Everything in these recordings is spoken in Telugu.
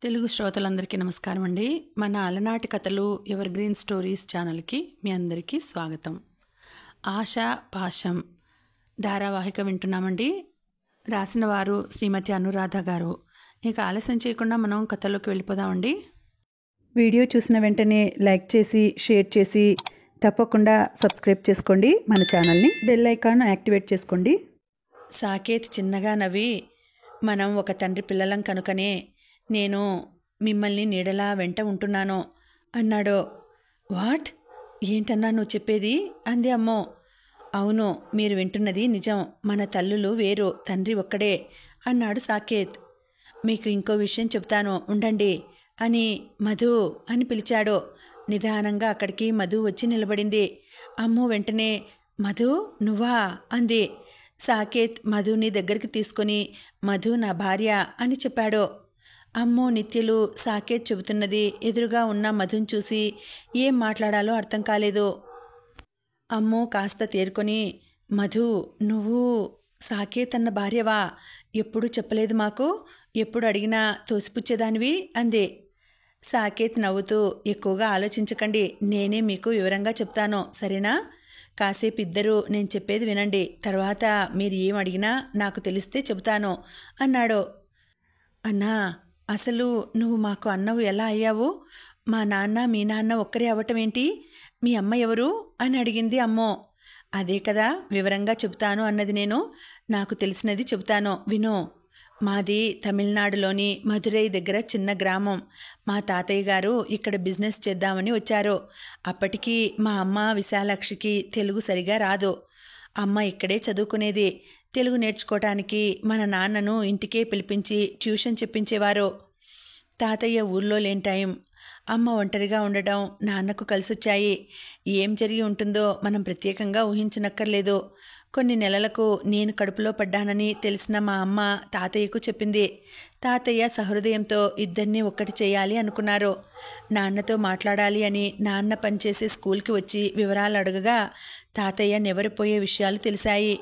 తెలుగు శ్రోతలందరికీ నమస్కారం అండి. మన అలనాటి కథలు ఎవర్ గ్రీన్ స్టోరీస్ ఛానల్కి మీ అందరికీ స్వాగతం. ఆశ పాశం ధారావాహిక వింటున్నామండి. రాసిన వారు శ్రీమతి అనురాధ గారు. ఇక ఆలస్యం చేయకుండా మనం కథలోకి వెళ్ళిపోదామండి. వీడియో చూసిన వెంటనే లైక్ చేసి షేర్ చేసి తప్పకుండా సబ్స్క్రైబ్ చేసుకోండి. మన ఛానల్ని బెల్ ఐకాన్ యాక్టివేట్ చేసుకోండి. సాకేత్ చిన్నగా నవ్వి, మనం ఒక తండ్రి పిల్లలం కనుకనే నేను మిమ్మల్ని నీడలా వెంట ఉంటున్నాను అన్నాడు. వాట్? ఏంటన్నా నువ్వు చెప్పేది? అంది అమ్మో. అవును, మీరు వింటున్నది నిజం. మన తల్లులు వేరు, తండ్రి ఒక్కడే అన్నాడు సాకేత్. మీకు ఇంకో విషయం చెప్తాను, ఉండండి అని మధు అని పిలిచాడు. నిదానంగా అక్కడికి మధు వచ్చి నిలబడింది. అమ్మో వెంటనే మధు నువ్వా అంది. సాకేత్ మధుని దగ్గరికి తీసుకొని మధు నా భార్య అని చెప్పాడు. అమ్మో నిత్యలు సాకేత్ చెబుతున్నది ఎదురుగా ఉన్న మధుని చూసి ఏం మాట్లాడాలో అర్థం కాలేదు. అమ్మో కాస్త తేరుకొని, మధు నువ్వు సాకేత్ అన్న భార్యవా? ఎప్పుడు చెప్పలేదు మాకు, ఎప్పుడు అడిగినా తోసిపుచ్చేదానివి అంది. సాకేత్ నవ్వుతూ, ఎక్కువగా ఆలోచించకండి, నేనే మీకు వివరంగా చెప్తాను సరేనా? కాసేపు ఇద్దరు నేను చెప్పేది వినండి, తర్వాత మీరు ఏం అడిగినా నాకు తెలిస్తే చెబుతాను అన్నాడు. అన్నా, అసలు నువ్వు మాకు అన్నవు ఎలా అయ్యావు? మా నాన్న మీ నాన్న ఒక్కరే అవ్వటం ఏంటి? మీ అమ్మ ఎవరు అని అడిగింది అమ్మో. అదే కదా వివరంగా చెబుతాను అన్నది నేను. నాకు తెలిసినది చెబుతాను విను. మాది తమిళనాడులోని మధురై దగ్గర చిన్న గ్రామం. మా తాతయ్య గారు ఇక్కడ బిజినెస్ చేద్దామని వచ్చారు. అప్పటికి మా అమ్మ విశాలాక్షికి తెలుగు సరిగా రాదు. అమ్మ ఇక్కడే చదువుకునేది. తెలుగు నేర్చుకోవటానికి మన నాన్నను ఇంటికే పిలిపించి ట్యూషన్ చెప్పించేవారు. తాతయ్య ఊర్లో లేని టైం, అమ్మ ఒంటరిగా ఉండడం నాన్నకు కలిసొచ్చాయి. ఏం జరిగి ఉంటుందో మనం ప్రత్యేకంగా ఊహించనక్కర్లేదు. కొన్ని నెలలకు నేను కడుపులో పడ్డానని తెలిసిన మా అమ్మ తాతయ్యకు చెప్పింది. తాతయ్య సహృదయంతో ఇద్దరినీ ఒక్కటి చేయాలి అనుకున్నారు. నాన్నతో మాట్లాడాలి అని నాన్న పనిచేసే స్కూల్కి వచ్చి వివరాలు అడగగా తాతయ్య నెవరిపోయే విషయాలు తెలిసాయి.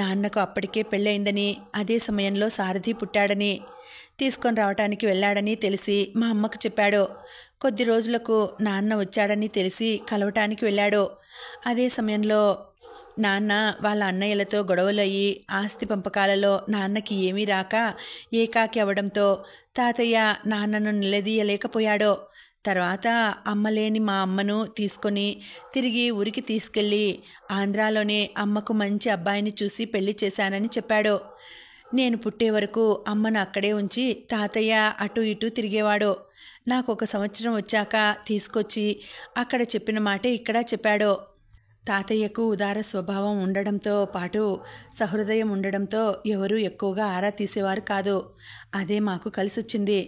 నాన్నకు అప్పటికే పెళ్ళయిందని, అదే సమయంలో సారథి పుట్టాడని, తీసుకొని రావటానికి వెళ్ళాడని తెలిసి మా అమ్మకు చెప్పాడు. కొద్ది రోజులకు నాన్న వచ్చాడని తెలిసి కలవటానికి వెళ్ళాడు. అదే సమయంలో నాన్న వాళ్ళ అన్నయ్యలతో గొడవలు అయ్యి ఆస్తి పంపకాలలో నాన్నకి ఏమీ రాక ఏకాకి అవ్వడంతో తాతయ్య నాన్నను నిలదీయలేకపోయాడు. తర్వాత అమ్మలేని మా అమ్మను తీసుకొని తిరిగి ఊరికి తీసుకెళ్ళి ఆంధ్రాలోనే అమ్మకు మంచి అబ్బాయిని చూసి పెళ్లి చేశానని చెప్పాడు. నేను పుట్టే వరకు అమ్మను అక్కడే ఉంచి తాతయ్య అటు ఇటు తిరిగేవాడు. నాకు 1 సంవత్సరం వచ్చాక తీసుకొచ్చి అక్కడ చెప్పిన మాటే ఇక్కడ చెప్పాడు. తాతయ్యకు ఉదార స్వభావం ఉండడంతో పాటు సహృదయం ఉండడంతో ఎవరూ ఎక్కువగా ఆరా తీసేవారు కాదు. అదే మాకు కలిసొచ్చింది.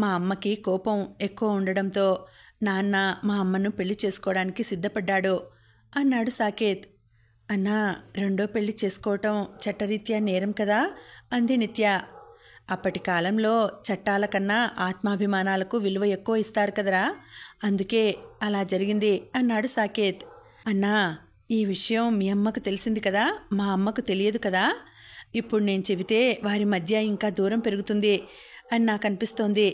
మా అమ్మకి కోపం ఎక్కువ ఉండడంతో నాన్న మా అమ్మను పెళ్లి చేసుకోవడానికి సిద్ధపడ్డాడు అన్నాడు సాకేత్. అన్నా, రెండో పెళ్లి చేసుకోవటం చట్టరీత్యా నేరం కదా అంది నిత్య. అప్పటి కాలంలో చట్టాల కన్నా ఆత్మాభిమానాలకు విలువ ఎక్కువ ఇస్తారు కదరా, అందుకే అలా జరిగింది అన్నాడు సాకేత్. అన్నా, ఈ విషయం మీ అమ్మకు తెలిసింది కదా, మా అమ్మకు తెలియదు కదా. ఇప్పుడు నేను చెబితే వారి మధ్య ఇంకా దూరం పెరుగుతుంది అని నాకు అనిపిస్తోంది.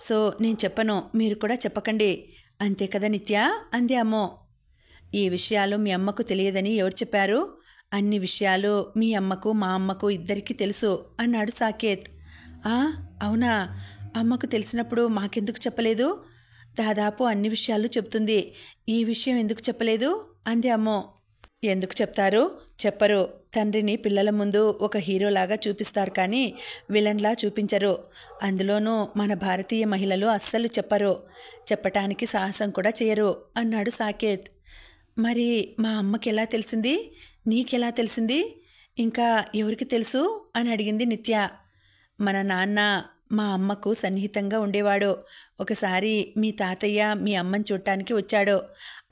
సో నేను చెప్పను, మీరు కూడా చెప్పకండి, అంతే కదా నిత్య అంది అమ్మో. ఈ విషయాలు మీ అమ్మకు తెలియదని ఎవరు చెప్పారు? అన్ని విషయాలు మీ అమ్మకు మా అమ్మకు ఇద్దరికీ తెలుసు అన్నాడు సాకేత్. అవునా? అమ్మకు తెలిసినప్పుడు మాకెందుకు చెప్పలేదు? దాదాపు అన్ని విషయాలు చెప్తుంది, ఈ విషయం ఎందుకు చెప్పలేదు అంది అమ్మో. ఎందుకు చెప్తారు? చెప్పరు. తండ్రిని పిల్లల ముందు ఒక హీరోలాగా చూపిస్తారు కానీ విలన్లా చూపించరు. అందులోనూ మన భారతీయ మహిళలు అస్సలు చెప్పరు, చెప్పటానికి సాహసం కూడా చేయరు అన్నాడు సాకేత్. మరి మా అమ్మకి ఎలా తెలిసింది? నీకెలా తెలిసింది? ఇంకా ఎవరికి తెలుసు అని అడిగింది నిత్య. మన నాన్న మా అమ్మకు సన్నిహితంగా ఉండేవాడు. ఒకసారి మీ తాతయ్య మీ అమ్మని చూడటానికి వచ్చాడు.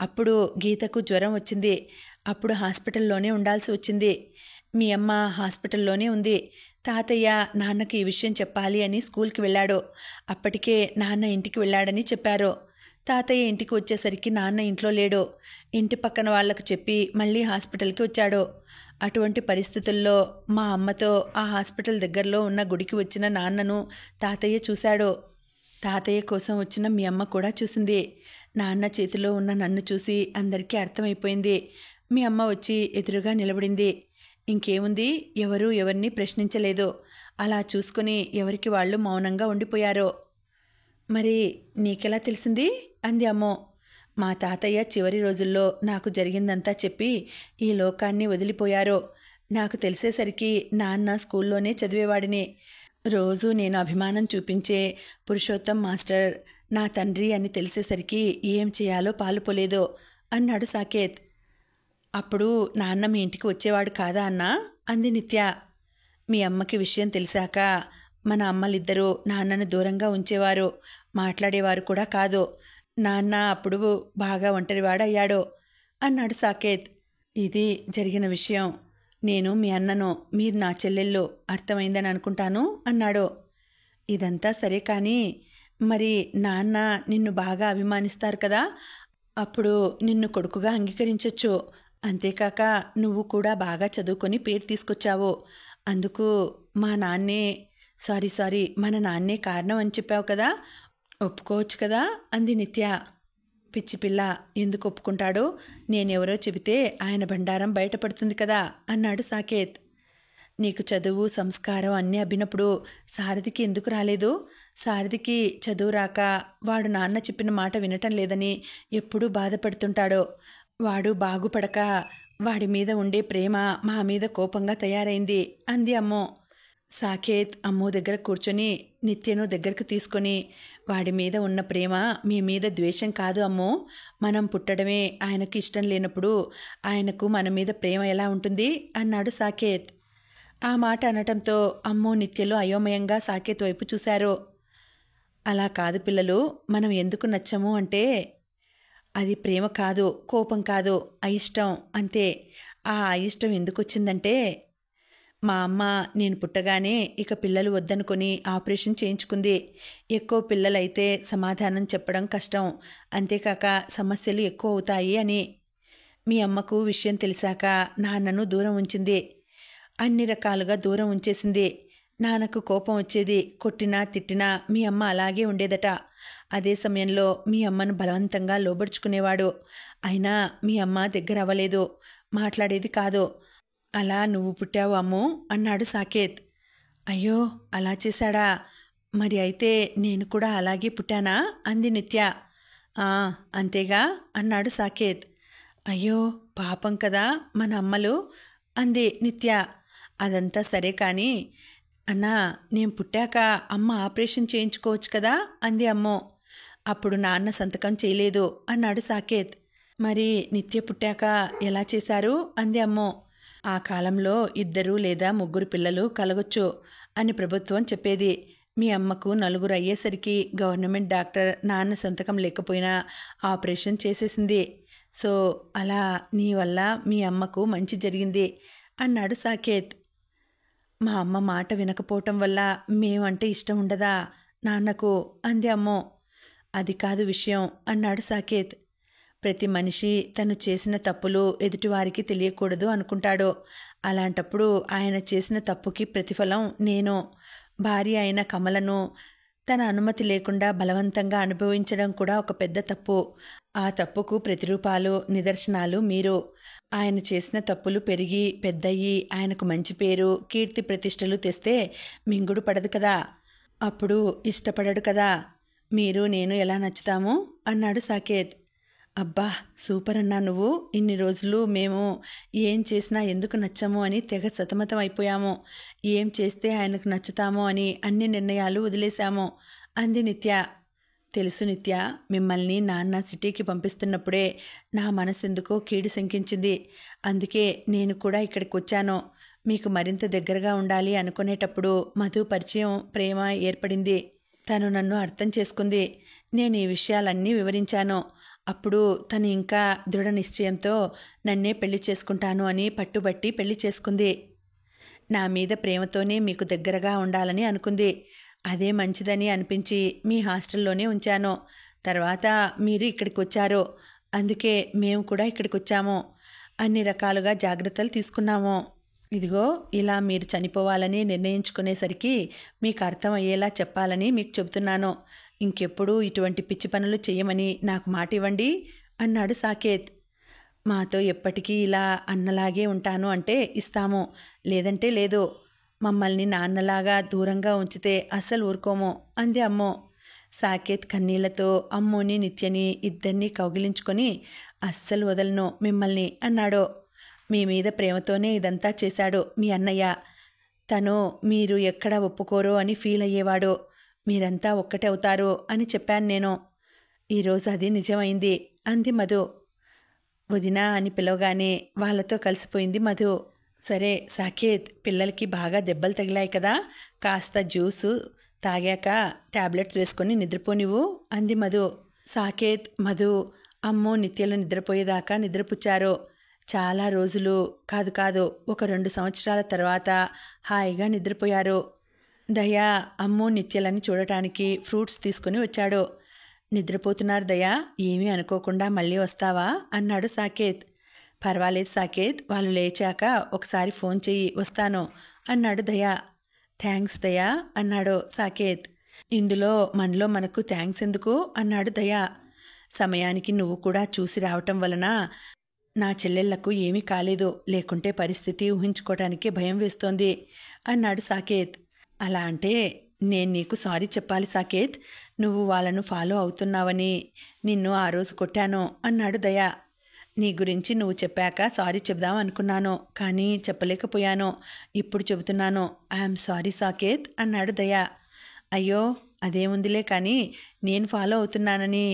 అప్పుడు గీతకు జ్వరం వచ్చింది. అప్పుడు హాస్పిటల్లోనే ఉండాల్సి వచ్చింది. మీ అమ్మ హాస్పిటల్లోనే ఉంది. తాతయ్య నాన్నకి ఈ విషయం చెప్పాలి అని స్కూల్కి వెళ్ళాడు. అప్పటికే నాన్న ఇంటికి వెళ్ళాడని చెప్పారు. తాతయ్య ఇంటికి వచ్చేసరికి నాన్న ఇంట్లో లేడు. ఇంటి పక్కన వాళ్లకు చెప్పి మళ్ళీ హాస్పిటల్కి వచ్చాడు. అటువంటి పరిస్థితుల్లో మా అమ్మతో ఆ హాస్పిటల్ దగ్గరలో ఉన్న గుడికి వచ్చిన నాన్నను తాతయ్య చూశాడు. తాతయ్య కోసం వచ్చిన మీ అమ్మ కూడా చూసింది. నాన్న చేతిలో ఉన్న నన్ను చూసి అందరికీ అర్థమైపోయింది. మీ అమ్మ వచ్చి ఎదురుగా నిలబడింది. ఇంకేముంది, ఎవరూ ఎవరిని ప్రశ్నించలేదు. అలా చూసుకుని ఎవరికి వాళ్ళు మౌనంగా ఉండిపోయారు. మరి నీకెలా తెలిసింది అంది అమ్మో. మా తాతయ్య చివరి రోజుల్లో నాకు జరిగిందంతా చెప్పి ఈ లోకాన్ని వదిలిపోయారు. నాకు తెలిసేసరికి నాన్న స్కూల్లోనే చదివేవాడిని. రోజు నేను అభిమానం చూపించే పురుషోత్తం మాస్టర్ నా తండ్రి అని తెలిసేసరికి ఏం చేయాలో పాలుపోలేదు అన్నాడు సాకేత్. అప్పుడు నాన్న మీ ఇంటికి వచ్చేవాడు కాదా అన్నా అంది నిత్య. మీ అమ్మకి విషయం తెలిసాక మన అమ్మలిద్దరూ నాన్నను దూరంగా ఉంచేవారు, మాట్లాడేవారు కూడా కాదు. నాన్న అప్పుడు బాగా ఒంటరివాడయ్యాడు అన్నాడు సాకేత్. ఇది జరిగిన విషయం. నేను మీ అన్నను, మీరు నా చెల్లెళ్ళు, అర్థమైందని అనుకుంటాను అన్నాడు. ఇదంతా సరే కానీ మరి నాన్న నిన్ను బాగా అభిమానిస్తారు కదా, అప్పుడు నిన్ను కొడుకుగా అంగీకరించొచ్చు. అంతేకాక నువ్వు కూడా బాగా చదువుకొని పేరు తీసుకొచ్చావు. అందుకు మా నాన్నే మన నాన్నే కారణం అని చెప్పావు కదా, ఒప్పుకోవచ్చు కదా అంది నిత్య. పిచ్చిపిల్ల, ఎందుకు ఒప్పుకుంటాడు? నేనెవరో చెబితే ఆయన బండారం బయటపడుతుంది కదా అన్నాడు సాకేత్. నీకు చదువు సంస్కారం అన్నీ అబ్బినప్పుడు సారథికి ఎందుకు రాలేదు? సారథికి చదువు రాక వాడు నాన్న చెప్పిన మాట వినటం లేదని ఎప్పుడూ బాధపడుతుంటాడు. వాడు బాగుపడక వాడి మీద ఉండే ప్రేమ మా మీద కోపంగా తయారైంది అంది అమ్మో. సాకేత్ అమ్మో దగ్గర కూర్చొని నిత్యను దగ్గరకు తీసుకొని, వాడి మీద ఉన్న ప్రేమ మీ మీద ద్వేషం కాదు అమ్మో. మనం పుట్టడమే ఆయనకు ఇష్టం లేనప్పుడు ఆయనకు మన మీద ప్రేమ ఎలా ఉంటుంది అన్నాడు సాకేత్. ఆ మాట అనటంతో అమ్మో నిత్యలు అయోమయంగా సాకేత్ వైపు చూశారు. అలా కాదు పిల్లలు, మనం ఎందుకు నచ్చము అంటే అది ప్రేమ కాదు, కోపం కాదు, అయిష్టం అంతే. ఆ అయిష్టం ఎందుకు వచ్చిందంటే మా అమ్మ నేను పుట్టగానే ఇక పిల్లలు వద్దనుకొని ఆపరేషన్ చేయించుకుంది. ఎక్కువ పిల్లలైతే సమాధానం చెప్పడం కష్టం, అంతేకాక సమస్యలు ఎక్కువ అవుతాయి అని. మీ అమ్మకు విషయం తెలిసాక నాన్నను దూరం ఉంచింది. అన్ని రకాలుగా దూరం ఉంచేసింది. నాన్నకు కోపం వచ్చేది, కొట్టినా తిట్టినా మీ అమ్మ అలాగే ఉండేదట. అదే సమయంలో మీ అమ్మను బలవంతంగా లోబడుచుకునేవాడు. అయినా మీ అమ్మ దగ్గర అవ్వలేదు, మాట్లాడేది కాదు. అలా నువ్వు పుట్టావు అమ్ము అన్నాడు సాకేత్. అయ్యో అలా చేశాడా? మరి అయితే నేను కూడా అలాగే పుట్టానా అంది నిత్య. అంతేగా అన్నాడు సాకేత్. అయ్యో పాపం కదా మన అమ్మలు అంది నిత్య. అదంతా సరే కానీ అన్నా, నేను పుట్టాక అమ్మ ఆపరేషన్ చేయించుకోవచ్చు కదా అంది అమ్మో. అప్పుడు నాన్న సంతకం చేయలేదు అన్నాడు సాకేత్. మరి నిత్య పుట్టాక ఎలా చేశారు అంది అమ్మో. ఆ కాలంలో 2 లేదా 3 పిల్లలు కలగొచ్చు అని ప్రభుత్వం చెప్పేది. మీ అమ్మకు 4 అయ్యేసరికి గవర్నమెంట్ డాక్టర్ నాన్న సంతకం లేకపోయినా ఆపరేషన్ చేసేసింది. సో అలా నీ వల్ల మీ అమ్మకు మంచి జరిగింది అన్నాడు సాకేత్. మా అమ్మ మాట వినకపోవటం వల్ల మేమంటే ఇష్టం ఉండదా నాన్నకు అంది అమ్మో. అది కాదు విషయం అన్నాడు సాకేత్. ప్రతి మనిషి తను చేసిన తప్పులు ఎదుటివారికి తెలియకూడదు అనుకుంటాడు. అలాంటప్పుడు ఆయన చేసిన తప్పుకి ప్రతిఫలం నేను భార్య అయిన కమలను తన అనుమతి లేకుండా బలవంతంగా అనుభవించడం కూడా ఒక పెద్ద తప్పు. ఆ తప్పుకు ప్రతిరూపాలు, నిదర్శనాలు మీరు. ఆయన చేసిన తప్పులు పెరిగి పెద్దయ్యి ఆయనకు మంచి పేరు, కీర్తి ప్రతిష్టలు తెస్తే మింగుడు పడదు కదా, అప్పుడు ఇష్టపడడు కదా. మీరు నేను ఎలా నచ్చుతాము అన్నాడు సాకేత్. అబ్బా సూపర్ అన్నా నువ్వు. ఇన్ని రోజులు మేము ఏం చేసినా ఎందుకు నచ్చము అని తెగ సతమతం అయిపోయాము. ఏం చేస్తే ఆయనకు నచ్చుతామో అని అన్ని నిర్ణయాలు వదిలేశాము అంది నిత్య. తెలుసు నిత్య, మిమ్మల్ని నాన్న సిటీకి పంపిస్తున్నప్పుడే నా మనసెందుకో కీడు శంకించింది. అందుకే నేను కూడా ఇక్కడికి వచ్చాను. మీకు మరింత దగ్గరగా ఉండాలి అనుకునేటప్పుడు మధు పరిచయం, ప్రేమ ఏర్పడింది. తను నన్ను అర్థం చేసుకుంది. నేను ఈ విషయాలన్నీ వివరించాను. అప్పుడు తను ఇంకా దృఢ నిశ్చయంతో నన్నే పెళ్లి చేసుకుంటాను అని పట్టుబట్టి పెళ్లి చేసుకుంది. నా మీద ప్రేమతోనే మీకు దగ్గరగా ఉండాలని అనుకుంది. అదే మంచిదని అనిపించి మీ హాస్టల్లోనే ఉంచాను. తర్వాత మీరు ఇక్కడికి వచ్చారు, అందుకే మేము కూడా ఇక్కడికి వచ్చాము. అన్ని రకాలుగా జాగ్రత్తలు తీసుకున్నాము. ఇదిగో ఇలా మీరు చనిపోవాలని నిర్ణయించుకునేసరికి మీకు అర్థమయ్యేలా చెప్పాలని మీకు చెబుతున్నాను. ఇంకెప్పుడు ఇటువంటి పిచ్చి పనులు చెయ్యమని నాకు మాట ఇవ్వండి అన్నాడు సాకేత్. మాతో ఎప్పటికీ ఇలా అన్నలాగే ఉంటాను అంటే ఇస్తాము, లేదంటే లేదు. మమ్మల్ని నాన్నలాగా దూరంగా ఉంచితే అస్సలు ఊరుకోము అంది అమ్మో. సాకేత్ కన్నీళ్లతో అమ్మోని నిత్యని ఇద్దరినీ కౌగిలించుకొని అస్సలు వదలను మిమ్మల్ని అన్నాడు. మీ మీద ప్రేమతోనే ఇదంతా చేశాడు మీ అన్నయ్య. తను మీరు ఎక్కడ ఒప్పుకోరో అని ఫీల్ అయ్యేవాడు. మీరంతా ఒక్కటే అవుతారు అని చెప్పాను నేను. ఈరోజు అది నిజమైంది అంది మధు. వదినా అని పిలవగానే వాళ్ళతో కలిసిపోయింది మధు. సరే సాకేత్, పిల్లలకి బాగా దెబ్బలు తగిలాయి కదా, కాస్త జ్యూసు తాగాక టాబ్లెట్స్ వేసుకొని నిద్రపోనివ్వు అంది మధు. సాకేత్, మధు అమ్మో నిత్యలు నిద్రపోయేదాకా నిద్రపుచ్చారు. చాలా రోజులు కాదు ఒక 2 సంవత్సరాల తర్వాత హాయిగా నిద్రపోయారు. దయా అమ్మో నిత్యలని చూడటానికి ఫ్రూట్స్ తీసుకుని వచ్చాడు. నిద్రపోతున్నారు దయా, ఏమీ అనుకోకుండా మళ్ళీ వస్తావా అన్నాడు సాకేత్. పర్వాలేదు సాకేత్, వాళ్ళు లేచాక ఒకసారి ఫోన్ చెయ్యి, వస్తాను అన్నాడు దయా. థ్యాంక్స్ దయా అన్నాడు సాకేత్. ఇందులో మనలో మనకు థ్యాంక్స్ ఎందుకు అన్నాడు దయా. సమయానికి నువ్వు కూడా చూసి రావటం వలన నా చెల్లెళ్లకు ఏమీ కాలేదు, లేకుంటే పరిస్థితి ఊహించుకోవటానికే భయం వేస్తోంది అన్నాడు సాకేత్. అలా అంటే నేను నీకు సారీ చెప్పాలి సాకేత్, నువ్వు వాళ్ళను ఫాలో అవుతున్నావని నిన్ను ఆ రోజు కొట్టాను అన్నాడు దయా. నీ గురించి నువ్వు చెప్పాక సారీ చెప్దాం అనుకున్నాను, కానీ చెప్పలేకపోయాను. ఇప్పుడు చెబుతున్నాను, ఐఎమ్ సారీ సాకేత్ అన్నాడు దయా. అయ్యో అదేముందిలే, కానీ నేను ఫాలో అవుతున్నానని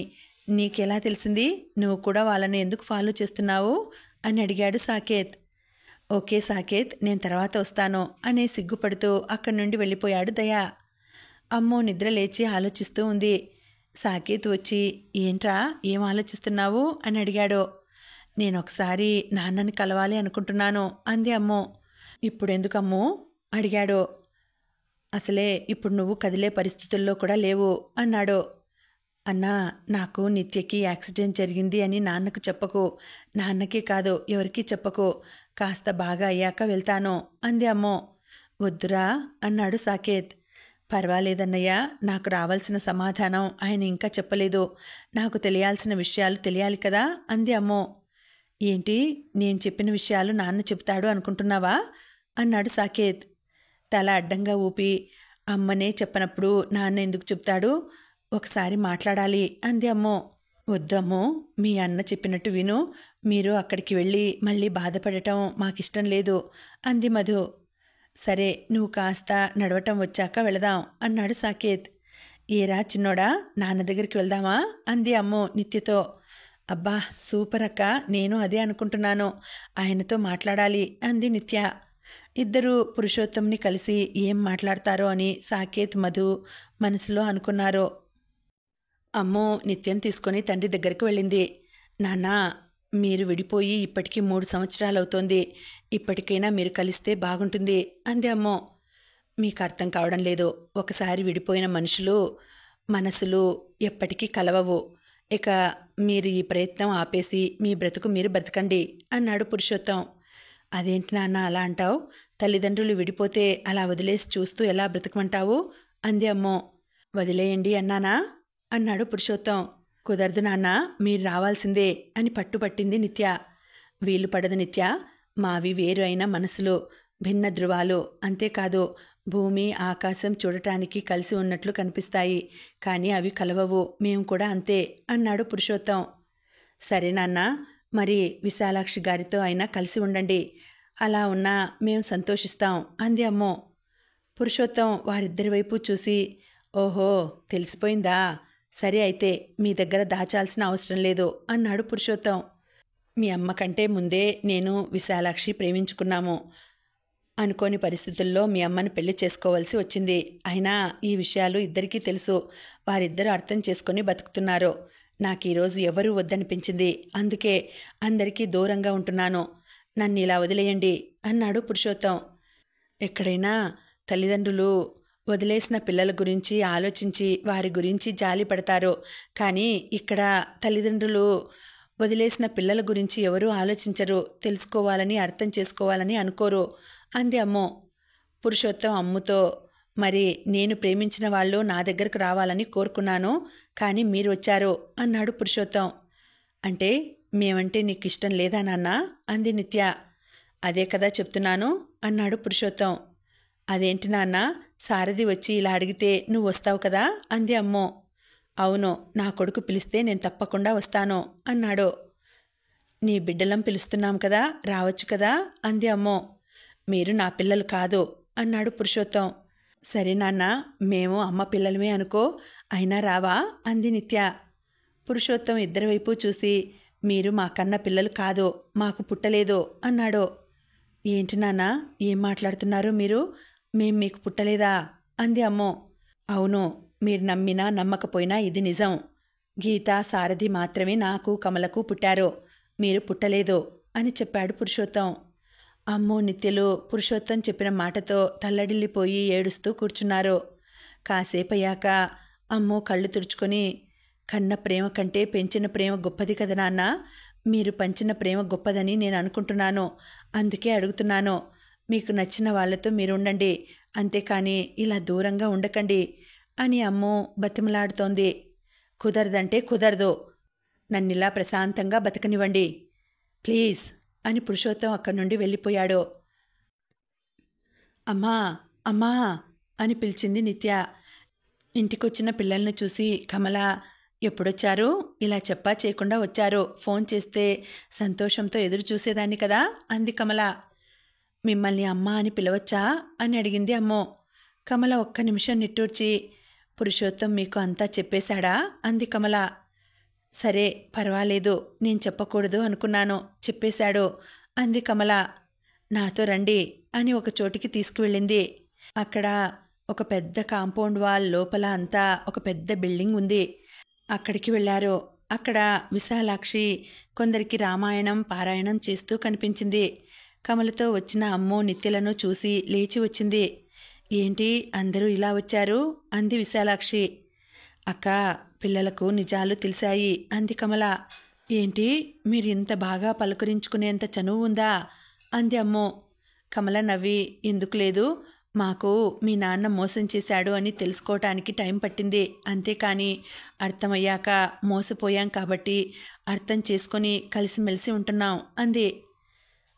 నీకెలా తెలిసింది? నువ్వు కూడా వాళ్ళని ఎందుకు ఫాలో చేస్తున్నావు అని అడిగాడు సాకేత్. ఓకే సాకేత్, నేను తర్వాత వస్తాను అనే సిగ్గుపడుతూ అక్కడి నుండి వెళ్ళిపోయాడు దయా. అమ్మో నిద్ర లేచి ఆలోచిస్తూ ఉంది. సాకేత్ వచ్చి ఏంట్రా ఏం ఆలోచిస్తున్నావు అని అడిగాడు. నేనొకసారి నాన్నని కలవాలి అనుకుంటున్నాను అంది అమ్మో. ఇప్పుడెందుకమ్మో అడిగాడు. అసలే ఇప్పుడు నువ్వు కదిలే పరిస్థితుల్లో కూడా లేవు అన్నాడు. అన్నా, నాకు నిత్యకి యాక్సిడెంట్ జరిగింది అని నాన్నకు చెప్పకు, నాన్నకే కాదు ఎవరికీ చెప్పకు, కాస్త బాగా అయ్యాక వెళ్తాను అంది అమ్మో. వద్దురా అన్నాడు సాకేత్. పర్వాలేదన్నయ్య, నాకు రావాల్సిన సమాధానం ఆయన ఇంకా చెప్పలేదు, నాకు తెలియాల్సిన విషయాలు తెలియాలి కదా అంది అమ్మో. ఏంటి, నేను చెప్పిన విషయాలు నాన్న చెప్తాడు అనుకుంటున్నావా అన్నాడు సాకేత్. తల అడ్డంగా ఊపి, అమ్మనే చెప్పనప్పుడు నాన్న ఎందుకు చెప్తాడు, ఒకసారి మాట్లాడాలి అంది అమ్మో. వద్దమ్మో, మీ అన్న చెప్పినట్టు విను, మీరు అక్కడికి వెళ్ళి మళ్ళీ బాధపడటం మాకిష్టం లేదు అంది మధు. సరే, నువ్వు కాస్త నడవటం వచ్చాక వెళదాం అన్నాడు సాకేత్. ఏరా చిన్నోడా, నాన్న దగ్గరికి వెళ్దామా అంది అమ్మో నిత్యతో. అబ్బా సూపర్ అక్క, నేను అదే అనుకుంటున్నాను, ఆయనతో మాట్లాడాలి అంది నిత్య. ఇద్దరూ పురుషోత్తంని కలిసి ఏం మాట్లాడతారో అని సాకేత్ మధు మనసులో అనుకున్నారు. అమ్మో నిత్యం తీసుకొని తండ్రి దగ్గరికి వెళ్ళింది. నాన్నా, మీరు విడిపోయి ఇప్పటికీ 3 సంవత్సరాలు అవుతోంది, ఇప్పటికైనా మీరు కలిస్తే బాగుంటుంది అంది అమ్మో. మీకు అర్థం కావడం లేదు, ఒకసారి విడిపోయిన మనుషులు మనసులు ఎప్పటికీ కలవవు. ఇక మీరు ఈ ప్రయత్నం ఆపేసి మీ బ్రతుకు మీరు బ్రతకండి అన్నాడు పురుషోత్తం. అదేంటి నాన్న అలా అంటావు, తల్లిదండ్రులు విడిపోతే అలా వదిలేసి చూస్తూ ఎలా బ్రతకమంటావు అంది అమ్మో. వదిలేయండి అన్నానా అన్నాడు పురుషోత్తం. కుదరదు నాన్న, మీరు రావాల్సిందే అని పట్టుపట్టింది నిత్య. వీలు పడదు నిత్య, మావి వేరు అయిన మనసులు, భిన్న ధృవాలు, అంతేకాదు భూమి ఆకాశం చూడటానికి కలిసి ఉన్నట్లు కనిపిస్తాయి, కానీ అవి కలవవు, మేము కూడా అంతే అన్నాడు పురుషోత్తం. సరే నాన్న, మరి విశాలాక్షి గారితో అయినా కలిసి ఉండండి, అలా ఉన్నా మేము సంతోషిస్తాం అంది అమ్మో. పురుషోత్తం వారిద్దరి వైపు చూసి, ఓహో తెలిసిపోయిందా, సరే అయితే మీ దగ్గర దాచాల్సిన అవసరం లేదు అన్నాడు పురుషోత్తం. మీ అమ్మ కంటే ముందే నేను విశాలాక్షి ప్రేమించుకున్నాము. అనుకోని పరిస్థితుల్లో మీ అమ్మని పెళ్లి చేసుకోవాల్సి వచ్చింది. అయినా ఈ విషయాలు ఇద్దరికీ తెలుసు, వారిద్దరూ అర్థం చేసుకొని బతుకుతున్నారు. నాకు ఈరోజు ఎవరూ వద్దనిపించింది, అందుకే అందరికీ దూరంగా ఉంటున్నాను, నన్ను ఇలా వదిలేయండి అన్నాడు పురుషోత్తం. ఎక్కడైనా తల్లిదండ్రులు వదిలేసిన పిల్లల గురించి ఆలోచించి వారి గురించి జాలి పడతారు, కానీ ఇక్కడ తల్లిదండ్రులు వదిలేసిన పిల్లల గురించి ఎవరూ ఆలోచించరు, తెలుసుకోవాలని అర్థం చేసుకోవాలని అనుకోరు అంది అమ్మో. పురుషోత్తం అమ్ముతో మరి నేను ప్రేమించిన వాళ్ళు నా దగ్గరకు రావాలని కోరుకున్నాను, కానీ మీరు వచ్చారు అన్నాడు పురుషోత్తం. అంటే మేమంటే నీకు ఇష్టం లేదా నాన్న అంది నిత్య. అదే కదా చెప్తున్నాను అన్నాడు పురుషోత్తం. అదేంటి నాన్న, సారథి వచ్చి ఇలా అడిగితే నువ్వు వస్తావు కదా అంది అమ్మో. అవును, నా కొడుకు పిలిస్తే నేను తప్పకుండా వస్తాను అన్నాడు. నీ బిడ్డలం పిలుస్తున్నాం కదా, రావచ్చు కదా అంది అమ్మో. మీరు నా పిల్లలు కాదు అన్నాడు పురుషోత్తం. సరే నాన్న, మేము అమ్మ పిల్లలమే అనుకో, అయినా రావా అంది నిత్య. పురుషోత్తం ఇద్దరి వైపు చూసి, మీరు మా కన్న పిల్లలు కాదు, మాకు పుట్టలేదు అన్నాడు. ఏంటి నాన్న, ఏం మాట్లాడుతున్నారు మీరు, మేం మీకు పుట్టలేదా అంది అమ్మో. అవును, మీరు నమ్మినా నమ్మకపోయినా ఇది నిజం. గీత, సారథి మాత్రమే నాకు కమలకు పుట్టారు, మీరు పుట్టలేదు అని చెప్పాడు పురుషోత్తం. అమ్మో నిత్యలు పురుషోత్తం చెప్పిన మాటతో తల్లడిల్లిపోయి ఏడుస్తూ కూర్చున్నారు. కాసేపయ్యాక అమ్మో కళ్ళు తుడుచుకొని, కన్న ప్రేమ కంటే పెంచిన ప్రేమ గొప్పది కదా నాన్న, మీరు పంచిన ప్రేమ గొప్పదని నేను అనుకుంటున్నాను, అందుకే అడుగుతున్నాను. మీకు నచ్చిన వాళ్లతో మీరు ఉండండి, అంతేకాని ఇలా దూరంగా ఉండకండి అని అమ్మో బతిమలాడుతోంది. కుదరదంటే కుదరదు, నన్నిలా ప్రశాంతంగా బతకనివ్వండి ప్లీజ్ అని పురుషోత్తం అక్కడి నుండి వెళ్ళిపోయాడు. అమ్మా అమ్మా అని పిలిచింది నిత్య. ఇంటికొచ్చిన పిల్లలను చూసి కమల, ఎప్పుడొచ్చారు, ఇలా చెప్పా చేయకుండా వచ్చారు, ఫోన్ చేస్తే సంతోషంతో ఎదురు చూసేదాన్ని కదా అంది కమల. మిమ్మల్ని అమ్మ అని పిలవచ్చా అని అడిగింది అమ్మో. కమల ఒక్క నిమిషం నిట్టూర్చి, పురుషోత్తం మీకు అంతా చెప్పేశాడా అంది కమల. సరే పర్వాలేదు, నేను చెప్పకూడదు అనుకున్నాను, చెప్పేశాడు అంది కమల. నాతో రండి అని ఒక చోటికి తీసుకువెళ్ళింది. అక్కడ ఒక పెద్ద కాంపౌండ్ వాల్ లోపల అంతా ఒక పెద్ద బిల్డింగ్ ఉంది. అక్కడికి వెళ్ళారు. అక్కడ విశాలాక్షి కొందరికి రామాయణం పారాయణం చేస్తూ కనిపించింది. కమలతో వచ్చిన అమ్మో నిత్యలను చూసి లేచి వచ్చింది. ఏంటి అందరూ ఇలా వచ్చారు అంది విశాలాక్షి. అక్క, పిల్లలకు నిజాలు తెలిసాయి అంది కమల. ఏంటి, మీరు ఇంత బాగా పలుకరించుకునేంత చనువు ఉందా అంది అమ్మో. కమల నవ్వి, ఎందుకు లేదు, మాకు మీ నాన్న మోసం చేశాడు అని తెలుసుకోవటానికి టైం పట్టింది, అంతేకాని అర్థమయ్యాక మోసపోయాం కాబట్టి అర్థం చేసుకొని కలిసిమెలిసి ఉంటున్నాం అంది.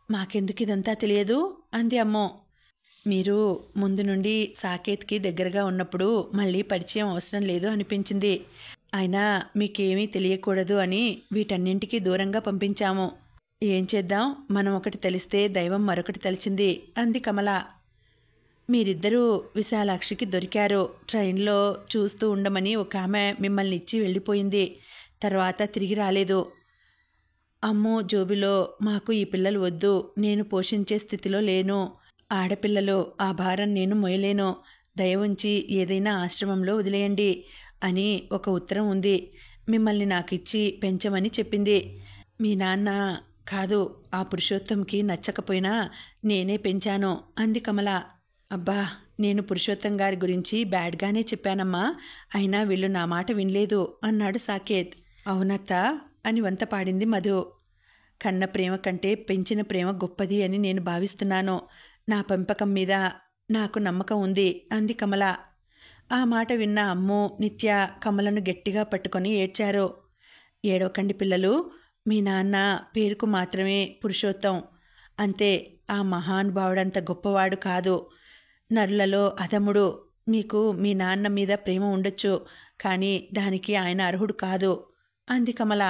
మాకెందుకు ఇదంతా తెలియదు అంది అమ్మో. మీరు ముందు నుండి సాకేత్కి దగ్గరగా ఉన్నప్పుడు మళ్ళీ పరిచయం అవసరం లేదు అనిపించింది, అయినా మీకేమీ తెలియకూడదు అని వీటన్నింటికీ దూరంగా పంపించాము. ఏం చేద్దాం, మనం ఒకటి తెలిస్తే దైవం మరొకటి తలిచింది అంది కమల. మీరిద్దరూ విశాలాక్షికి దొరికారు. ట్రైన్లో చూస్తూ ఉండమని ఒక ఆమె మిమ్మల్ని ఇచ్చి వెళ్ళిపోయింది, తర్వాత తిరిగి రాలేదు. అమ్మో జోబిలో, మాకు ఈ పిల్లలు వద్దు, నేను పోషించే స్థితిలో లేను, ఆడపిల్లలు, ఆ భారం నేను మోయలేను, దయ ఉంచి ఏదైనా ఆశ్రమంలో వదిలేయండి అని ఒక ఉత్తరం ఉంది, మిమ్మల్ని నాకిచ్చి పెంచమని చెప్పింది. మీ నాన్న కాదు, ఆ పురుషోత్తంకి నచ్చకపోయినా నేనే పెంచాను అంది కమల. అబ్బా, నేను పురుషోత్తం గారి గురించి బ్యాడ్గానే చెప్పానమ్మా, అయినా వీళ్ళు నా మాట వినలేదు అన్నాడు సాకేత్. అవునత్త అని వంత పాడింది మధు. కన్న ప్రేమ కంటే పెంచిన ప్రేమ గొప్పది అని నేను భావిస్తున్నాను, నా పెంపకం మీద నాకు నమ్మకం ఉంది అంది కమల. ఆ మాట విన్న అమ్ము నిత్య కమలను గట్టిగా పట్టుకొని ఏడ్చారు. ఏడవకండి పిల్లలు, మీ నాన్న పేరుకు మాత్రమే పురుషోత్తం, అంతే, ఆ మహానుభావుడంత గొప్పవాడు కాదు, నరులలో అధముడు. మీకు మీ నాన్న మీద ప్రేమ ఉండొచ్చు, కానీ దానికి ఆయన అర్హుడు కాదు అంది కమల.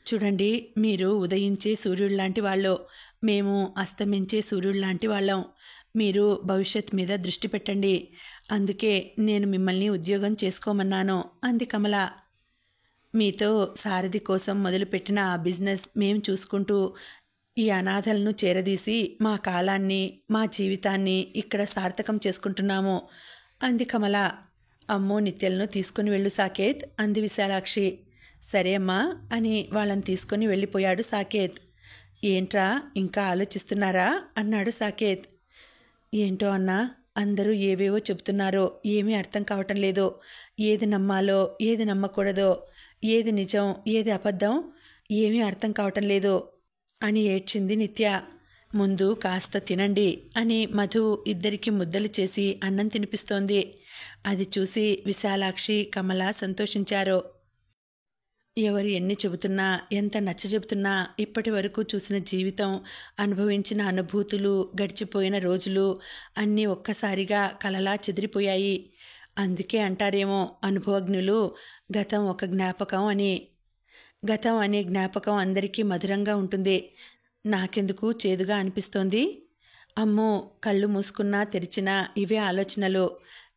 చూడండి, మీరు ఉదయించే సూర్యుడిలాంటి వాళ్ళు, మేము అస్తమించే సూర్యుడిలాంటి వాళ్ళం, మీరు భవిష్యత్ మీద దృష్టి పెట్టండి, అందుకే నేను మిమ్మల్ని ఉద్యోగం చేసుకోమన్నాను అంది కమల. మీతో సారథి కోసం మొదలుపెట్టిన ఆ బిజినెస్ మేం చూసుకుంటూ ఈ అనాథలను చేరదీసి మా కాలాన్ని, మా జీవితాన్ని ఇక్కడ సార్థకం చేసుకుంటున్నాము అంది కమల. అమ్మో నిత్యలను తీసుకుని వెళ్ళు సాకేత్ అంది విశాలాక్షి. సరే అమ్మా అని వాళ్ళని తీసుకొని వెళ్ళిపోయాడు సాకేత్. ఏంట్రా ఇంకా ఆలోచిస్తున్నారా అన్నాడు సాకేత్. ఏంటో అన్నా, అందరూ ఏవేవో చెబుతున్నారో ఏమీ అర్థం కావటం లేదు, ఏది నమ్మాలో ఏది నమ్మకూడదో, ఏది నిజం ఏది అబద్ధం ఏమీ అర్థం కావటం లేదు అని ఏడ్చింది నిత్య. ముందు కాస్త తినండి అని మధు ఇద్దరికి ముద్దలు చేసి అన్నం తినిపిస్తోంది. అది చూసి విశాలాక్షి, కమల సంతోషించారు. ఎవరు ఎన్ని చెబుతున్నా, ఎంత నచ్చజెబుతున్నా ఇప్పటి వరకు చూసిన జీవితం, అనుభవించిన అనుభూతులు, గడిచిపోయిన రోజులు అన్నీ ఒక్కసారిగా కలలా చెదిరిపోయాయి. అందుకే అంటారేమో అనుభవజ్ఞులు, గతం ఒక జ్ఞాపకం అని. గతం అనే జ్ఞాపకం అందరికీ మధురంగా ఉంటుంది. నాకెందుకు చేదుగా అనిపిస్తోంది. అమ్మో, కళ్ళు మూసుకున్నా తెరిచినా ఇవే ఆలోచనలు.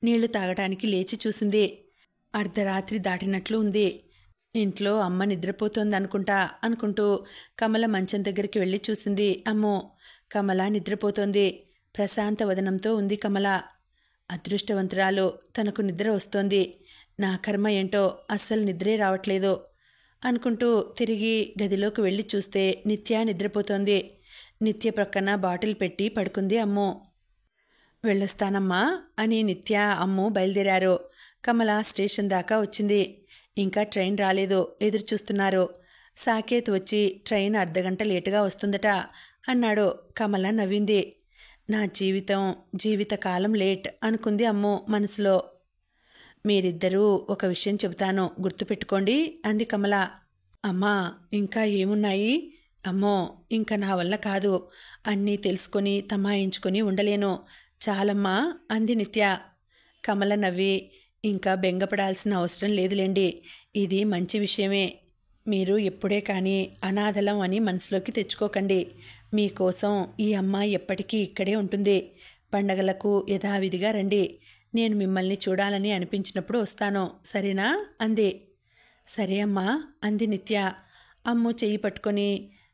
నీళ్లు తాగటానికి లేచి చూసింది. అర్ధరాత్రి దాటినట్లు ఉంది. ఇంట్లో అమ్మ నిద్రపోతోందనుకుంటా అనుకుంటూ కమల మంచం దగ్గరికి వెళ్ళి చూసింది. అమ్మో, కమల నిద్రపోతోంది. ప్రశాంత వదనంతో ఉంది కమల. అదృష్టవంతురాలు, తనకు నిద్ర వస్తోంది. నా కర్మ ఏంటో, అస్సలు నిద్రే రావట్లేదు అనుకుంటూ తిరిగి గదిలోకి వెళ్ళి చూస్తే నిత్య నిద్రపోతోంది. నిత్య ప్రక్కన బాటిల్ పెట్టి పడుకుంది అమ్ము. వెళ్ళొస్తానమ్మా అని నిత్య, అమ్ము బయలుదేరారు. కమల స్టేషన్ దాకా వచ్చింది. ఇంకా ట్రైన్ రాలేదు, ఎదురు చూస్తున్నారు. సాకేత్ వచ్చి ట్రైన్ అర్ధగంట లేటుగా వస్తుందట అన్నాడు. కమల నవ్వింది. నా జీవితకాలం లేట్ అనుకుంది అమ్ము మనసులో. మీరిద్దరూ ఒక విషయం చెబుతాను, గుర్తుపెట్టుకోండి అంది కమల. అమ్మా, ఇంకా ఏమున్నాయి? అమ్మో, ఇంకా నా వల్ల కాదు. అన్నీ తెలుసుకొని తమాయించుకొని ఉండలేను. చాలమ్మా అంది నిత్య. కమల నవ్వి, ఇంకా బెంగపడాల్సిన అవసరం లేదులేండి. ఇది మంచి విషయమే. మీరు ఎప్పుడే కానీ అనాథలం అని మనసులోకి తెచ్చుకోకండి. మీకోసం ఈ అమ్మాయి ఎప్పటికీ ఇక్కడే ఉంటుంది. పండగలకు యథావిధిగా రండి. నేను మిమ్మల్ని చూడాలని అనిపించినప్పుడు వస్తాను, సరేనా అంది. సరే అమ్మా అంది నిత్య. అమ్ము చెయ్యి పట్టుకొని,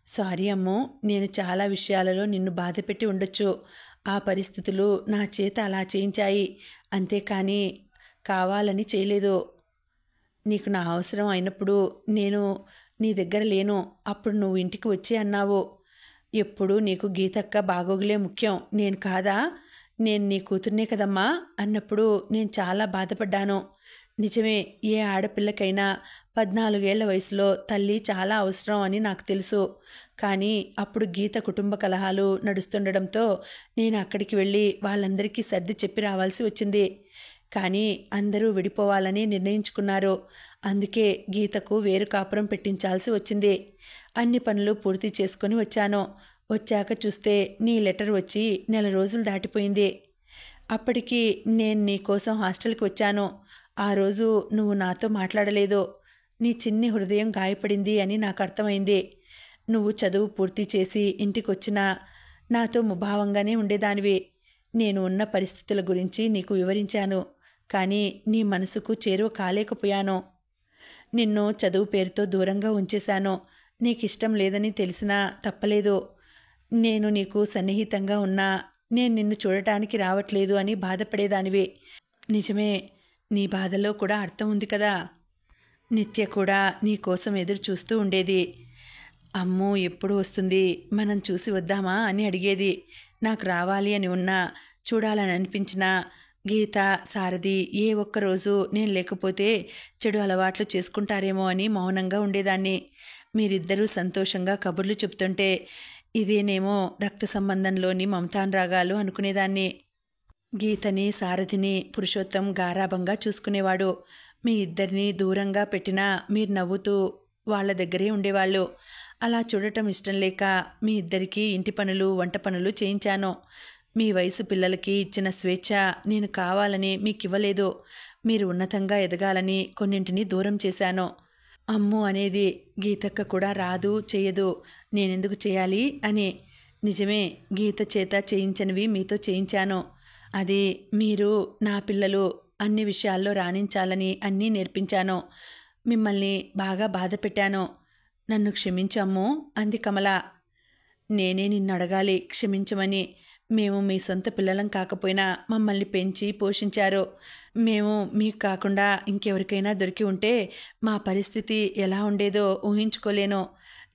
సారీ అమ్ము, నేను చాలా విషయాలలో నిన్ను బాధపెట్టి ఉండొచ్చు. ఆ పరిస్థితులు నా చేత అలా చేయించాయి, అంతేకాని కావాలని చేయలేదు. నీకు నా అవసరం అయినప్పుడు నేను నీ దగ్గర లేను. అప్పుడు నువ్వు ఇంటికి వచ్చి అన్నావు, ఎప్పుడు నీకు గీతక్క బాగోగులే ముఖ్యం, నేను కాదా? నేను నీ కూతుర్నే కదమ్మా అన్నప్పుడు నేను చాలా బాధపడ్డాను. నిజమే, ఏ ఆడపిల్లకైనా 14 ఏళ్ల వయసులో తల్లి చాలా అవసరం అని నాకు తెలుసు. కానీ అప్పుడు గీత కుటుంబ కలహాలు నడుస్తుండడంతో నేను అక్కడికి వెళ్ళి వాళ్ళందరికీ సర్ది చెప్పి రావాల్సి వచ్చింది. కానీ అందరూ విడిపోవాలని నిర్ణయించుకున్నారు. అందుకే గీతకు వేరు కాపురం పెట్టించాల్సి వచ్చింది. అన్ని పనులు పూర్తి చేసుకొని వచ్చాను. వచ్చాక చూస్తే నీ లెటర్ వచ్చి 1 రోజులు దాటిపోయింది. అప్పటికి నేను నీ కోసం హాస్టల్కి వచ్చాను. ఆ రోజు నువ్వు నాతో మాట్లాడలేదు. నీ చిన్ని హృదయం గాయపడింది అని నాకు అర్థమైంది. నువ్వు చదువు పూర్తి చేసి ఇంటికొచ్చినా నాతో ముభావంగానే ఉండేదానివి. నేను ఉన్న పరిస్థితుల గురించి నీకు వివరించాను. కానీ నీ మనసుకు చేరువ కాలేకపోయాను. నిన్ను చదువు పేరుతో దూరంగా ఉంచేశాను. నీకిష్టం లేదని తెలిసినా తప్పలేదు. నేను నీకు సన్నిహితంగా ఉన్నా నేను నిన్ను చూడటానికి రావట్లేదు అని బాధపడేదానివి. నిజమే, నీ బాధలో కూడా అర్థం ఉంది కదా. నిత్య కూడా నీ కోసం ఎదురు చూస్తూ ఉండేది. అమ్ము ఎప్పుడు వస్తుంది, మనం చూసి వద్దామా అని అడిగేది. నాకు రావాలి అని ఉన్నా, చూడాలని అనిపించినా గీత, సారథి ఏ ఒక్కరోజు నేను లేకపోతే చెడు అలవాట్లు చేసుకుంటారేమో అని మౌనంగా ఉండేదాన్ని. మీరిద్దరూ సంతోషంగా కబుర్లు చెప్తుంటే ఇదేనేమో రక్త సంబంధంలోని మమతానురాగాలు అనుకునేదాన్ని. గీతని, సారథిని పురుషోత్తం గారాభంగా చూసుకునేవాడు. మీ ఇద్దరిని దూరంగా పెట్టినా మీరు నవ్వుతూ వాళ్ళ దగ్గరే ఉండేవాళ్ళు. అలా చూడటం ఇష్టం లేక మీ ఇద్దరికీ ఇంటి పనులు, వంట పనులు చేయించాను. మీ వయసు పిల్లలకి ఇచ్చిన స్వేచ్ఛ నేను కావాలని మీకు ఇవ్వలేదు. మీరు ఉన్నతంగా ఎదగాలని కొన్నింటిని దూరం చేశాను. అమ్ము అనేది గీతక్క కూడా రాదు, చేయదు, నేనెందుకు చేయాలి అని. నిజమే, గీత చేత చేయించనివి మీతో చేయించాను. అది మీరు నా పిల్లలు అన్ని విషయాల్లో రాణించాలని అన్నీ నేర్పించాను. మిమ్మల్ని బాగా బాధ పెట్టాను. నన్ను క్షమించమ్ము అంది కమల. నేనే నిన్ను అడగాలి క్షమించమని. మేము మీ సొంత పిల్లలం కాకపోయినా మమ్మల్ని పెంచి పోషించారు. మేము మీకు కాకుండా ఇంకెవరికైనా దొరికి ఉంటే మా పరిస్థితి ఎలా ఉండేదో ఊహించుకోలేను.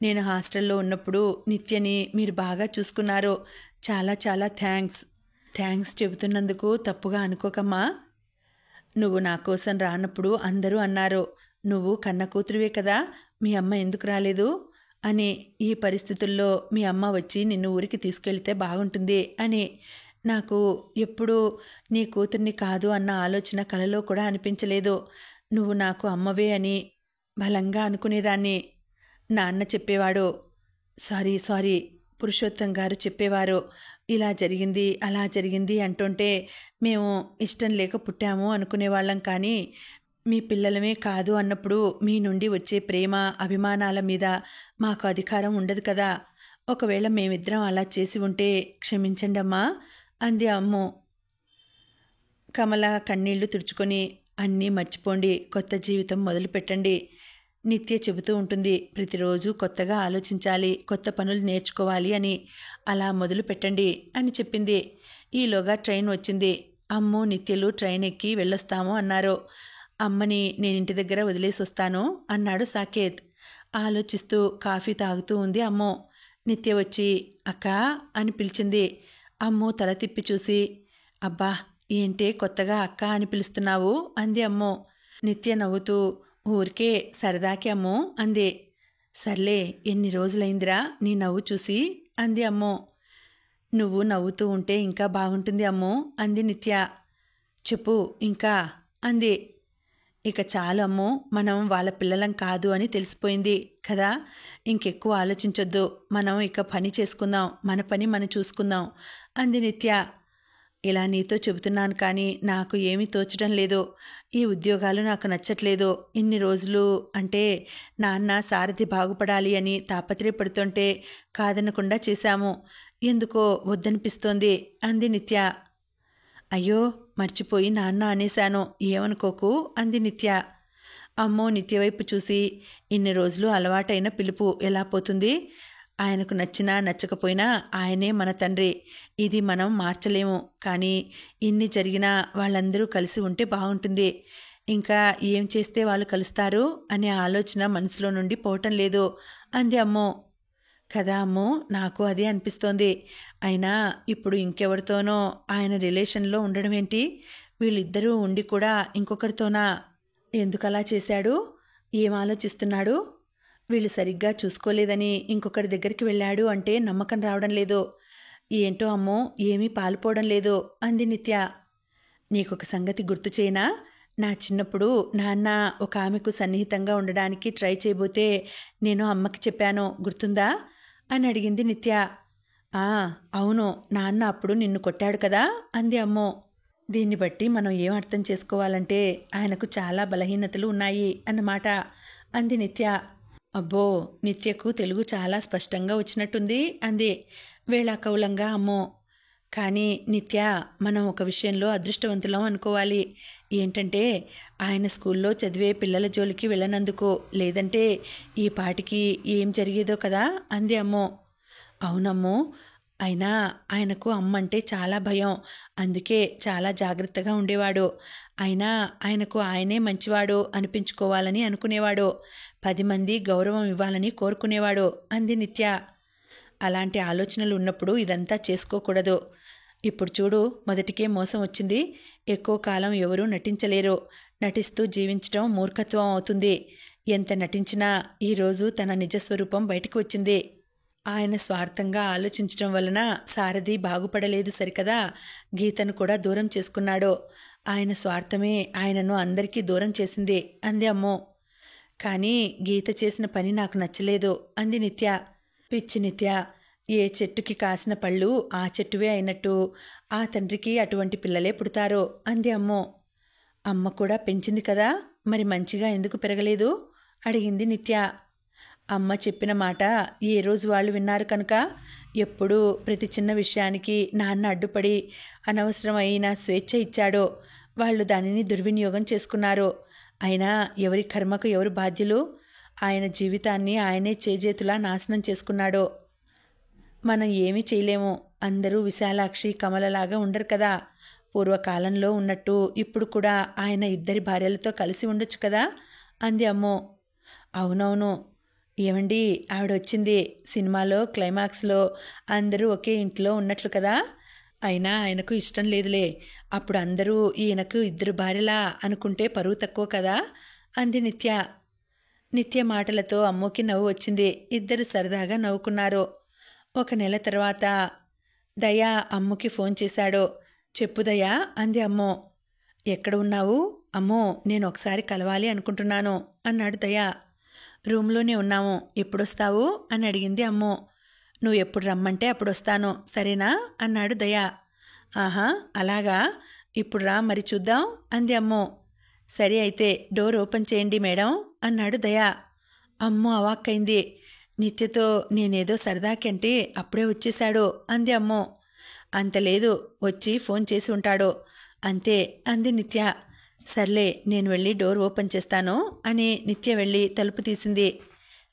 నేను హాస్టల్లో ఉన్నప్పుడు నిత్యని మీరు బాగా చూసుకున్నారు. చాలా చాలా థ్యాంక్స్ చెబుతున్నందుకు తప్పుగా అనుకోకమ్మా. నువ్వు నా కోసం రానప్పుడు అందరూ అన్నారు, నువ్వు కన్న కూతురువే కదా, మీ అమ్మ ఎందుకు రాలేదు? అని, ఈ పరిస్థితుల్లో మీ అమ్మ వచ్చి నిన్ను ఊరికి తీసుకెళ్తే బాగుంటుంది అని. నాకు ఎప్పుడూ నీ కూతుర్ని కాదు అన్న ఆలోచన కలలో కూడా అనిపించలేదు. నువ్వు నాకు అమ్మవే అని బలంగా అనుకునేదాన్ని. నాన్న చెప్పేవాడు, సారీ పురుషోత్తం గారు చెప్పేవారు, ఇలా జరిగింది అలా జరిగింది అంటుంటే మేము ఇష్టం లేక పుట్టాము అనుకునేవాళ్ళం. కానీ మీ పిల్లలమే కాదు అన్నప్పుడు మీ నుండి వచ్చే ప్రేమ అభిమానాల మీద మాకు అధికారం ఉండదు కదా. ఒకవేళ మేమిద్దరం అలా చేసి ఉంటే క్షమించండి అమ్మా అంది అమ్ము. కమల కన్నీళ్లు తుడుచుకొని, అన్నీ మర్చిపోండి, కొత్త జీవితం మొదలుపెట్టండి. నిత్య చెబుతూ ఉంటుంది, ప్రతిరోజు కొత్తగా ఆలోచించాలి, కొత్త పనులు నేర్చుకోవాలి అని. అలా మొదలు పెట్టండి అని చెప్పింది. ఈలోగా ట్రైన్ వచ్చింది. అమ్ము నిత్యలు ట్రైన్ ఎక్కి వెళ్ళొస్తాము అన్నారు. అమ్మని నేనింటి దగ్గర వదిలేసి వస్తాను అన్నాడు సాకేత్. ఆలోచిస్తూ కాఫీ తాగుతూ ఉంది అమ్ము. నిత్య వచ్చి అక్కా అని పిలిచింది. అమ్ము తల తిప్పి చూసి, అబ్బా ఏంటే కొత్తగా అక్క అని పిలుస్తున్నావు అంది అమ్ము. నిత్య నవ్వుతూ, ఊరికే సరదాకి అమ్ము అంది. సర్లే, ఎన్ని రోజులైందిరా నీ నవ్వు చూసి అంది అమ్ము. నువ్వు నవ్వుతూ ఉంటే ఇంకా బాగుంటుంది అమ్ము అంది నిత్య. చెప్పు ఇంకా అంది. ఇక చాలు అమ్ము, మనం వాళ్ళ పిల్లలం కాదు అని తెలిసిపోయింది కదా, ఇంకెక్కువ ఆలోచించొద్దు, మనం ఇక పని చేసుకుందాం, మన పని మనం చూసుకుందాం అంది నిత్య. ఇలా నీతో చెబుతున్నాను కానీ నాకు ఏమీ తోచడం లేదు. ఈ ఉద్యోగాలు నాకు నచ్చట్లేదు. ఇన్ని రోజులు అంటే నాన్న సారథి బాగుపడాలి అని తాపత్రయపడుతుంటే కాదనకుండా చేశాము. ఎందుకో వద్దనిపిస్తోంది అంది నిత్య. అయ్యో మర్చిపోయి నాన్న అనేశాను, ఏమనుకోకు అంది నిత్య. అమ్మో నిత్య వైపు చూసి, ఇన్ని రోజులు అలవాటైన పిలుపు ఎలా పోతుంది? ఆయనకు నచ్చినా నచ్చకపోయినా ఆయనే మన తండ్రి, ఇది మనం మార్చలేము. కానీ ఇన్ని జరిగినా వాళ్ళందరూ కలిసి ఉంటే బాగుంటుంది. ఇంకా ఏం చేస్తే వాళ్ళు కలుస్తారు అనే ఆలోచన మనసులో నుండి పోవటం లేదు అంది అమ్మో. కదా అమ్మో, నాకు అదే అనిపిస్తోంది. అయినా ఇప్పుడు ఇంకెవరితోనో ఆయన రిలేషన్లో ఉండడం ఏంటి? వీళ్ళిద్దరూ ఉండి కూడా ఇంకొకరితోనా? ఎందుకలా చేశాడు? ఏం ఆలోచిస్తున్నాడు? వీళ్ళు సరిగ్గా చూసుకోలేదని ఇంకొకరి దగ్గరికి వెళ్ళాడు అంటే నమ్మకం రావడం లేదు. ఏంటో అమ్మో, ఏమీ పాలుపోవడం లేదు అంది నిత్య. నీకొక సంగతి గుర్తు చేయనా? నా చిన్నప్పుడు నాన్న ఒక ఆమెకు సన్నిహితంగా ఉండడానికి ట్రై చేయబోతే నేను అమ్మకి చెప్పాను, గుర్తుందా అని అడిగింది నిత్య. అవును, నాన్న అప్పుడు నిన్ను కొట్టాడు కదా అంది అమ్మో. దీన్ని బట్టి మనం ఏం అర్థం చేసుకోవాలంటే ఆయనకు చాలా బలహీనతలు ఉన్నాయి అన్నమాట అంది నిత్య. అబ్బో, నిత్యకు తెలుగు చాలా స్పష్టంగా వచ్చినట్టుంది అంది వేళాకౌలంగా అమ్మో. కానీ నిత్య, మనం ఒక విషయంలో అదృష్టవంతులం అనుకోవాలి. ఏంటంటే ఆయన స్కూల్లో చదివే పిల్లల జోలికి వెళ్ళనందుకు, లేదంటే ఈ పాటికి ఏం జరిగేదో కదా అంది అమ్మో. అవునమ్మో, అయినా ఆయనకు అమ్మంటే చాలా భయం, అందుకే చాలా జాగ్రత్తగా ఉండేవాడు. అయినా ఆయనకు ఆయనే మంచివాడు అనిపించుకోవాలని అనుకునేవాడు, 10 మంది గౌరవం ఇవ్వాలని కోరుకునేవాడు అంది నిత్య. అలాంటి ఆలోచనలు ఉన్నప్పుడు ఇదంతా చేసుకోకూడదు. ఇప్పుడు చూడు, మొదటికే మోసం వచ్చింది. ఎక్కువ కాలం ఎవరూ నటించలేరు. నటిస్తూ జీవించడం మూర్ఖత్వం అవుతుంది. ఎంత నటించినా ఈరోజు తన నిజస్వరూపం బయటకు వచ్చింది. ఆయన స్వార్థంగా ఆలోచించడం వలన సారథి బాగుపడలేదు సరికదా, గీతను కూడా దూరం చేసుకున్నాడు. ఆయన స్వార్థమే ఆయనను అందరికీ దూరం చేసింది అంది అమ్మో. కానీ గీత చేసిన పని నాకు నచ్చలేదు అంది నిత్య. పిచ్చి నిత్య, ఏ చెట్టుకి కాసిన పళ్ళు ఆ చెట్టువే అయినట్టు ఆ తండ్రికి అటువంటి పిల్లలే పుడతారో అంది అమ్మో. అమ్మ కూడా పెంచింది కదా, మరి మంచిగా ఎందుకు పెరగలేదు అడిగింది నిత్య. అమ్మ చెప్పిన మాట ఏ రోజు వాళ్ళు విన్నారు కనుక. ఎప్పుడూ ప్రతి చిన్న విషయానికి నాన్న అడ్డుపడి అనవసరమైన స్వేచ్ఛ ఇచ్చాడో వాళ్ళు దానిని దుర్వినియోగం చేసుకున్నారు. అయినా ఎవరి కర్మకు ఎవరు బాధ్యులు? ఆయన జీవితాన్ని ఆయనే చేజేతులా నాశనం చేసుకున్నాడో. మనం ఏమీ చేయలేము. అందరూ విశాలాక్షి కమలలాగా ఉండరు కదా. పూర్వకాలంలో ఉన్నట్టు ఇప్పుడు కూడా ఆయన 2 భార్యలతో కలిసి ఉండొచ్చు కదా అంది అమ్మో. అవునవును, ఏమండి ఆవిడొచ్చింది, సినిమాలో క్లైమాక్స్లో అందరూ ఒకే ఇంట్లో ఉన్నట్లు కదా. అయినా ఆయనకు ఇష్టం లేదులే. అప్పుడు అందరూ ఈయనకు 2 భార్యలా అనుకుంటే పరువు తక్కువ కదా అంది నిత్య. నిత్య మాటలతో అమ్మోకి నవ్వు వచ్చింది. ఇద్దరు సరదాగా నవ్వుకున్నారు. 1 నెల తర్వాత దయా అమ్ముకి ఫోన్ చేశాడు. చెప్పు దయా అంది అమ్మో. ఎక్కడ ఉన్నావు? అమ్మో నేను ఒకసారి కలవాలి అనుకుంటున్నాను అన్నాడు దయా. రూమ్లోనే ఉన్నాము. ఎప్పుడొస్తావు అని అడిగింది అమ్మో. నువ్వు ఎప్పుడు రమ్మంటే అప్పుడు వస్తాను సరేనా అన్నాడు దయా. ఆహా అలాగా, ఇప్పుడు రా మరి చూద్దాం అంది అమ్మో. సరే అయితే డోర్ ఓపెన్ చేయండి మేడం అన్నాడు దయా. అమ్మో అవాక్కైంది. నిత్యతో నేనేదో సరదాకంటే అప్పుడే వచ్చేశాడు అంది అమ్మో. అంత లేదు, వచ్చి ఫోన్ చేసి ఉంటాడు అంతే అంది నిత్య. సర్లే నేను వెళ్ళి డోర్ ఓపెన్ చేస్తాను అని నిత్య వెళ్ళి తలుపు తీసింది.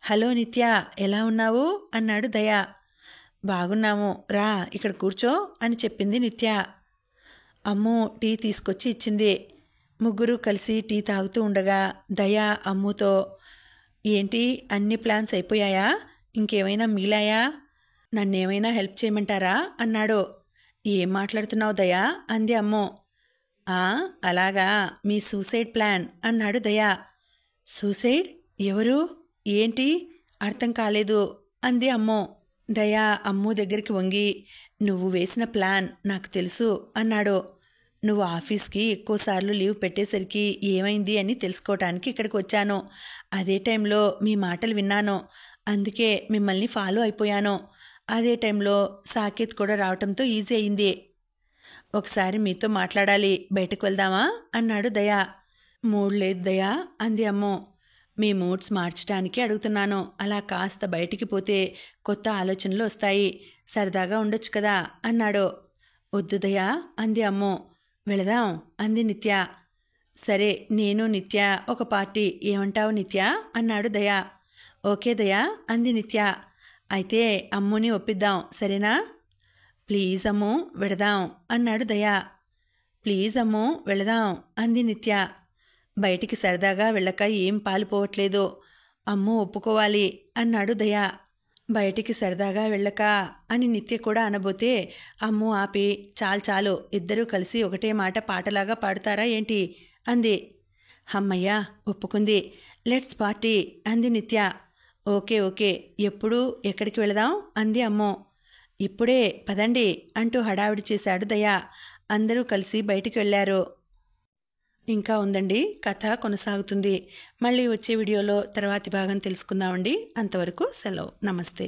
హలో నిత్య, ఎలా ఉన్నావు అన్నాడు దయా. బాగున్నాము, రా ఇక్కడ కూర్చో అని చెప్పింది నిత్య. అమ్ము టీ తీసుకొచ్చి ఇచ్చింది. ముగ్గురు కలిసి టీ తాగుతూ ఉండగా దయా అమ్ముతో, ఏంటి అన్ని ప్లాన్స్ అయిపోయాయా? ఇంకేమైనా మిగిలాయా? నన్నేమైనా హెల్ప్ చేయమంటారా అన్నాడు. ఏం మాట్లాడుతున్నావు దయా అంది అమ్మో. అలాగా, మీ సూసైడ్ ప్లాన్ అన్నాడు దయా. సూసైడ్? ఎవరు? ఏంటి? అర్థం కాలేదు అంది అమ్మో. దయా అమ్ము దగ్గరికి వంగి, నువ్వు వేసిన ప్లాన్ నాకు తెలుసు అన్నాడు. నువ్వు ఆఫీస్కి ఎక్కువసార్లు లీవ్ పెట్టేసరికి ఏమైంది అని తెలుసుకోవటానికి ఇక్కడికి వచ్చాను. అదే టైంలో మీ మాటలు విన్నాను, అందుకే మిమ్మల్ని ఫాలో అయిపోయాను. అదే టైంలో సాకేత్ కూడా రావటంతో ఈజీ అయింది. ఒకసారి మీతో మాట్లాడాలి, బయటకు వెళ్దామా అన్నాడు దయా. మూడ్ లేదు దయా అంది అమ్మో. మీ మూడ్స్ మార్చడానికి అడుగుతున్నాను. అలా కాస్త బయటికి పోతే కొత్త ఆలోచనలు వస్తాయి, సరదాగా ఉండొచ్చు కదా అన్నాడు. వద్దు దయా అంది అమ్మో. వెళదాం అంది నిత్య. సరే నేను నిత్య ఒక పార్టీ, ఏమంటావు నిత్య అన్నాడు దయా. ఓకే దయా అంది నిత్య. అయితే అమ్ముని ఒప్పిద్దాం సరేనా? ప్లీజ్ అమ్ము వెళదాం అన్నాడు దయా. ప్లీజ్ అమ్ము వెళదాం అంది నిత్య. బయటికి సరదాగా వెళ్ళక ఏం పాలుపోవట్లేదు, అమ్ము ఒప్పుకోవాలి అన్నాడు దయా. బయటికి సరదాగా వెళ్ళక అని నిత్య కూడా అనబోతే అమ్ము ఆపి, చాలు ఇద్దరూ కలిసి ఒకటే మాట పాటలాగా పాడుతారా ఏంటి అంది. అమ్మయ్యా ఒప్పుకుంది. లెట్స్ పార్టీ అంది నిత్య. ఓకే ఎప్పుడు ఎక్కడికి వెళదాం అంది అమ్మో. ఇప్పుడే పదండి అంటూ హడావిడి చేశాడు దయా. అందరూ కలిసి బయటికి వెళ్ళారు. ఇంకా ఉందండి, కథ కొనసాగుతుంది. మళ్ళీ వచ్చే వీడియోలో తర్వాతి భాగం తెలుసుకుందామండి. అంతవరకు సెలవు, నమస్తే.